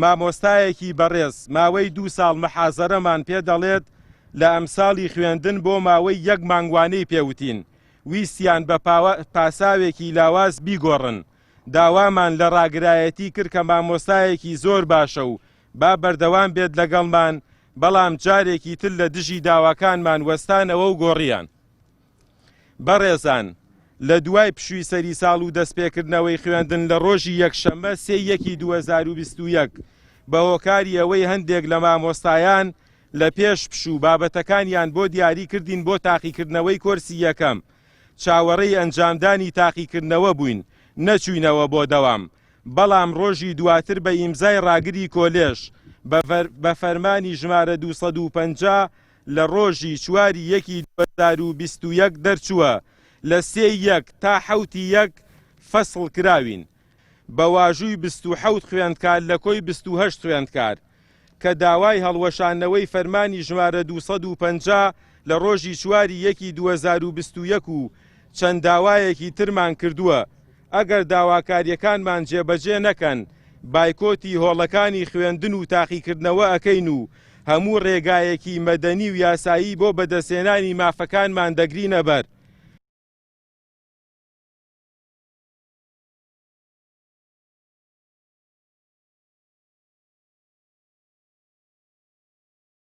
مامۆستایەکی بەڕێز ماوەی 2 ساڵ محازەرەمان پێ دەڵێت لە ئەمساڵی خوێندن بۆ ماوەی 1 مانگوانەی پێوتین ویستیان بە پاساوێکی لاواز بیگۆڕن. داوامان لە ڕاگرایەتی کرد کە مامۆستایەکی زۆر باشە و با بەردەوام بێت لەگەڵمان، بەڵام جارێکی تر لە دژی داواکانمان وەستانەوە و گۆڕیان. بەڕێزان، لە دوای پشووی سەری ساڵ و دەستپێکردنەوەی خوێندن لە ڕۆژی یەکشەممە 3/1/2021 بە هۆکاری ئەوەی هەندێک لە مامۆستایان لە پێش پشوو بابەتەکانیان بۆ دیاری کردین بۆ تاقیکردنەوەی کۆرسی یەکەم، چاوەڕێی ئەنجامدانی تاقیکردنەوە بووین، نەچووینەوە بۆ دەوام. بەڵام ڕۆژی دواتر بە ئیمزای ڕاگری کۆلێژ بە فەرمانی ژمارە 250 لە ڕۆژی 4/1/2021 دەرچووە لە 3/1 تا 7/1 فەسڵ کراوین بە واژووی 27 خوێندکار لە کۆی 28 خوێندکار کە داوای هەڵوەشانەوەی فەرمانی ژمارە 250 لە ڕۆژی 4/1/2021 و چەند داوایەکی ترمان کردووە. ئەگەر داواکاریەکانمان جێبەجێ نەکەن، بایکۆتی هۆڵەکانی خوێندن و تاقیکردنەوە ئەکەین و هەموو ڕێگایەکی مەدەنی و یاسایی بۆ بەدەستێنانی مافەکانمان دەگرینە بەر.